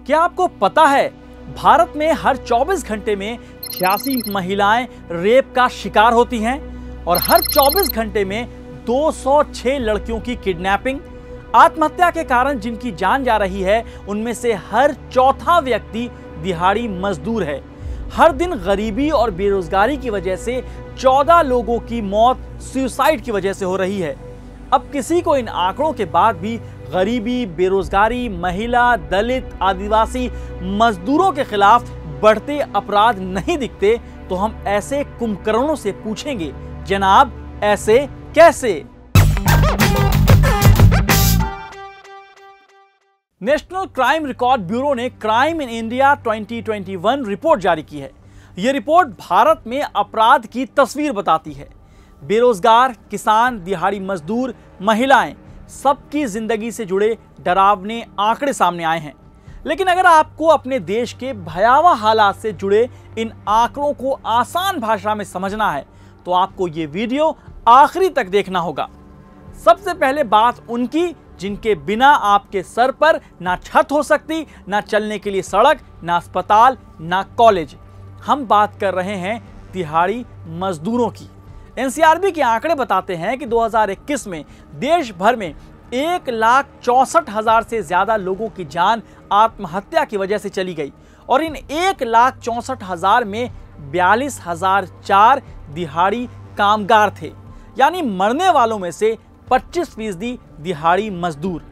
क्या आपको पता है भारत में हर 24 घंटे में 86 महिलाएं रेप का शिकार होती हैं और हर 24 घंटे में 206 लड़कियों की किडनैपिंग। आत्महत्या के कारण जिनकी जान जा रही है उनमें से हर चौथा व्यक्ति दिहाड़ी मजदूर है। हर दिन गरीबी और बेरोजगारी की वजह से 14 लोगों की मौत सुसाइड की वजह से हो रही है। अब किसी को इन आंकड़ों के बाद भी गरीबी, बेरोजगारी, महिला, दलित, आदिवासी, मजदूरों के खिलाफ बढ़ते अपराध नहीं दिखते तो हम ऐसे कुंभकर्णों से पूछेंगे, जनाब ऐसे कैसे? नेशनल क्राइम रिकॉर्ड ब्यूरो ने क्राइम इन इंडिया 2021 रिपोर्ट जारी की है। यह रिपोर्ट भारत में अपराध की तस्वीर बताती है। बेरोजगार, किसान, दिहाड़ी मजदूर, महिलाएं, सबकी जिंदगी से जुड़े डरावने आंकड़े सामने आए हैं। लेकिन अगर आपको अपने देश के भयावह हालात से जुड़े इन आंकड़ों को आसान भाषा में समझना है तो आपको ये वीडियो आखिरी तक देखना होगा। सबसे पहले बात उनकी जिनके बिना आपके सर पर ना छत हो सकती, ना चलने के लिए सड़क, ना अस्पताल, ना कॉलेज। हम बात कर रहे हैं दिहाड़ी मजदूरों की। एनसीआरबी के आंकड़े बताते हैं कि 2021 में देश भर में 1,64,000 से ज्यादा लोगों की जान आत्महत्या की वजह से चली गई और इन 1,64,000 में 42,004 दिहाड़ी कामगार थे, यानी मरने वालों में से 25% दिहाड़ी मजदूर।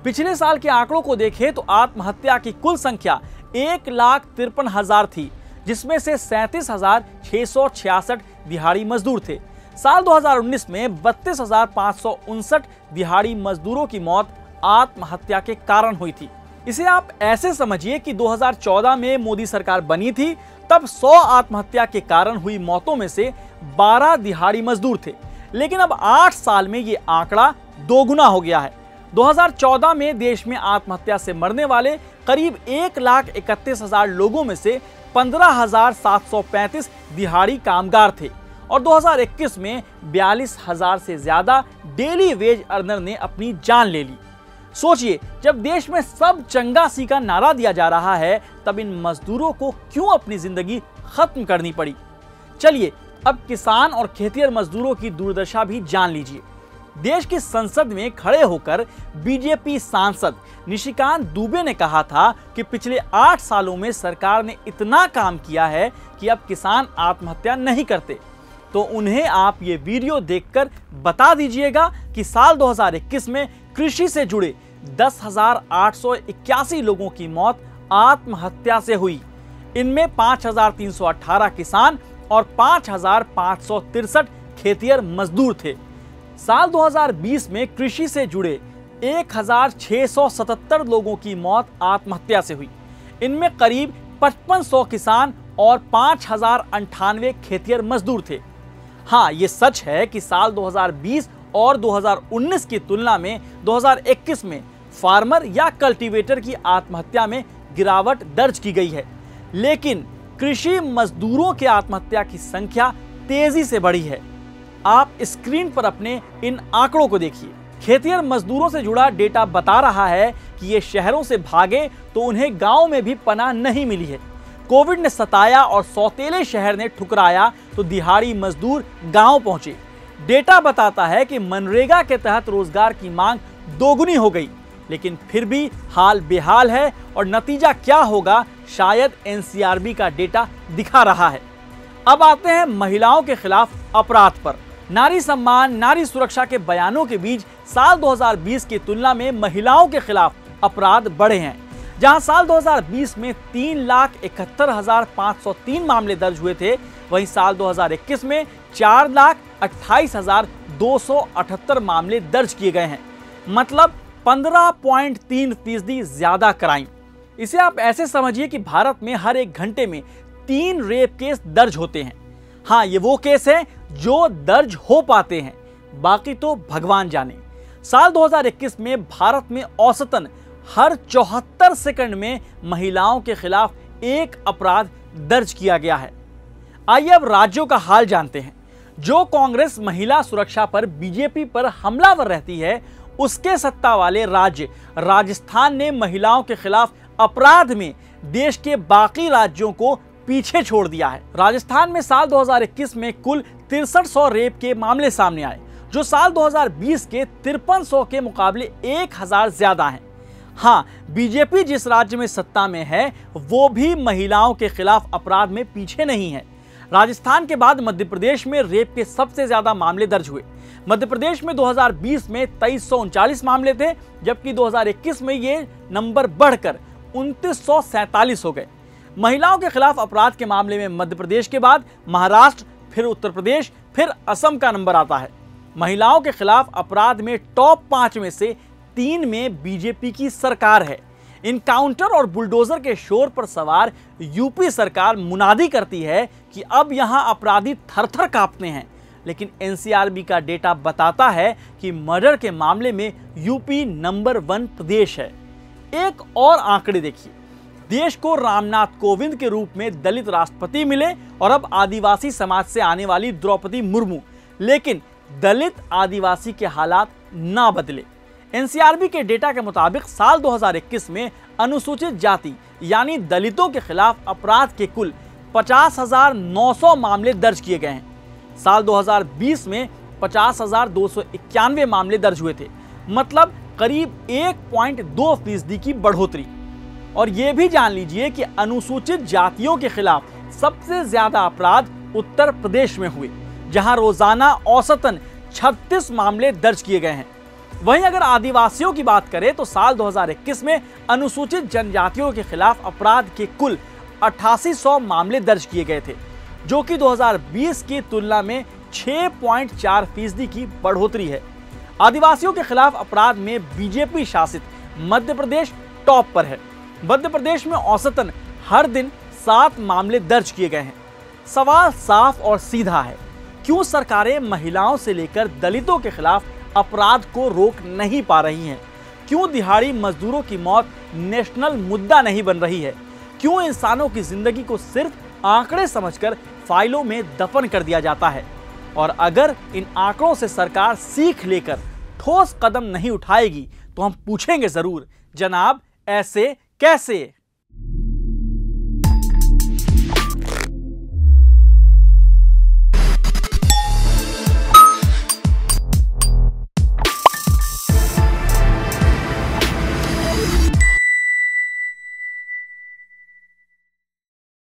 पिछले साल के आंकड़ों को देखें तो आत्महत्या की कुल संख्या 1,53,000 थी, जिसमें से 37,666 दिहाड़ी मजदूर थे। साल 2019 में 32,559 दिहाड़ी मजदूरों की मौत आत्महत्या के कारण हुई थी। इसे आप ऐसे समझिए कि 2014 में मोदी सरकार बनी थी, तब 100 आत्महत्या के कारण हुई मौतों में से 12 दिहाड़ी मजदूर थे। लेकिन अब 8 साल में ये आंकड़ा दोगुना हो गया है। 2014 में देश में आत्महत्या से मरने वाले करीब 1,31,000 लोगों में से 15,735 दिहाड़ी कामगार थे और 2021 में 42,000 से ज्यादा डेली वेज अर्नर ने अपनी जान ले ली। सोचिए, जब देश में सब चंगा सी का नारा दिया जा रहा है तब इन मजदूरों को क्यों अपनी जिंदगी खत्म करनी पड़ी? चलिए अब किसान और खेतिहर मजदूरों की दुर्दशा भी जान लीजिए। देश की संसद में खड़े होकर बीजेपी सांसद निशिकांत दुबे ने कहा था कि पिछले 8 सालों में सरकार ने इतना काम किया है कि अब किसान आत्महत्या नहीं करते। तो उन्हें आप ये वीडियो देखकर बता दीजिएगा कि साल 2021 में कृषि से जुड़े 10,881 लोगों की मौत आत्महत्या से हुई। इनमें 5,318 किसान और 5,563 खेतिहर मजदूर थे। साल 2020 में कृषि से जुड़े 1,677 लोगों की मौत आत्महत्या से हुई। इनमें करीब 5500 किसान और 5,098 खेतिहर मजदूर थे। हाँ, ये सच है कि साल 2020 और 2019 की तुलना में 2021 में फार्मर या कल्टीवेटर की आत्महत्या में गिरावट दर्ज की गई है, लेकिन कृषि मजदूरों के आत्महत्या की संख्या तेजी से बढ़ी है। आप स्क्रीन पर अपने इन आंकड़ों को देखिए। खेतिहर मजदूरों से जुड़ा डेटा बता रहा है कि ये शहरों से भागे तो उन्हें गांव में भी पनाह नहीं मिली है। कोविड ने सताया और सौतेले शहर ने ठुकराया तो दिहाड़ी मजदूर गांव पहुंचे। डेटा बताता है कि मनरेगा के तहत रोजगार की मांग दोगुनी हो गई, लेकिन फिर भी हाल बेहाल है और नतीजा क्या होगा शायद एनसीआरबी का डेटा दिखा रहा है। अब आते हैं महिलाओं के खिलाफ अपराध पर। नारी सम्मान, नारी सुरक्षा के बयानों के बीच साल 2020 की तुलना में महिलाओं के खिलाफ अपराध बढ़े हैं। जहां साल 2020 में 3,71,503 मामले दर्ज हुए थे, वहीं साल 2021 में 4,28,278 मामले दर्ज किए गए हैं, मतलब 15.3% ज्यादा क्राइम। इसे आप ऐसे समझिए कि भारत में हर 1 घंटे में 3 रेप केस दर्ज होते हैं। हाँ, ये वो केस हैं जो दर्ज हो पाते हैं, बाकी तो भगवान जाने। साल 2021 में भारत में औसतन हर 74 सेकंड में महिलाओं के खिलाफ एक अपराध दर्ज किया गया है। आइए अब राज्यों का हाल जानते हैं। जो कांग्रेस महिला सुरक्षा पर बीजेपी पर हमलावर रहती है, उसके सत्ता वाले राज्य राजस्थान ने महिलाओं के खिलाफ अपराध में देश के बाकी राज्यों को पीछे छोड़ दिया है। राजस्थान में साल 2021 में कुल 6300 रेप के मामले सामने आए, जो साल 2020 के 5300 के मुकाबले 1000 ज्यादा हैं। हाँ, बीजेपी जिस राज्य में सत्ता में है वो भी महिलाओं के खिलाफ अपराध में पीछे नहीं है। राजस्थान के बाद मध्य प्रदेश में रेप के सबसे ज्यादा मामले दर्ज हुए। मध्य प्रदेश में 2020 में 2339 मामले थे, जबकि 2021 में ये नंबर बढ़कर 2947 हो गए। महिलाओं के खिलाफ अपराध के मामले में मध्य प्रदेश के बाद महाराष्ट्र, फिर उत्तर प्रदेश, फिर असम का नंबर आता है। महिलाओं के खिलाफ अपराध में टॉप 5 में से 3 में बीजेपी की सरकार है। इनकाउंटर और बुलडोजर के शोर पर सवार यूपी सरकार मुनादी करती है कि अब यहां अपराधी थर-थर कांपते हैं, लेकिन एनसीआरबी का डेटा बताता है कि मर्डर के मामले में यूपी नंबर 1 प्रदेश है। एक और आंकड़े देखिए, देश को रामनाथ कोविंद के रूप में दलित राष्ट्रपति मिले और अब आदिवासी समाज से आने वाली द्रौपदी मुर्मू, लेकिन दलित आदिवासी के हालात ना बदले। एनसीआरबी के डेटा के मुताबिक साल 2021 में अनुसूचित जाति यानी दलितों के खिलाफ अपराध के कुल 50,900 मामले दर्ज किए गए हैं। साल 2020 में 50,291 मामले दर्ज हुए थे, मतलब करीब 1.2% की बढ़ोतरी। और यह भी जान लीजिए कि अनुसूचित जातियों के खिलाफ सबसे ज्यादा अपराध उत्तर प्रदेश में हुए, जहां रोजाना औसतन 36 मामले दर्ज किए गए हैं। वहीं अगर आदिवासियों की बात करें तो साल 2021 में अनुसूचित जनजातियों के खिलाफ अपराध के कुल 8800 मामले दर्ज किए गए थे, जो कि 2020 की तुलना में 6.4% की बढ़ोतरी है। आदिवासियों के खिलाफ अपराध में बीजेपी शासित मध्य प्रदेश टॉप पर है। मध्य प्रदेश में औसतन हर दिन 7 मामले दर्ज किए गए हैं। सवाल साफ और सीधा है, क्यों सरकारें महिलाओं से लेकर दलितों के खिलाफ अपराध को रोक नहीं पा रही हैं? क्यों दिहाड़ी मजदूरों की मौत नेशनल मुद्दा नहीं बन रही है? क्यों इंसानों की जिंदगी को सिर्फ आंकड़े समझकर फाइलों में दफन कर दिया जाता है? और अगर इन आंकड़ों से सरकार सीख लेकर ठोस कदम नहीं उठाएगी तो हम पूछेंगे जरूर, जनाब ऐसे कैसे?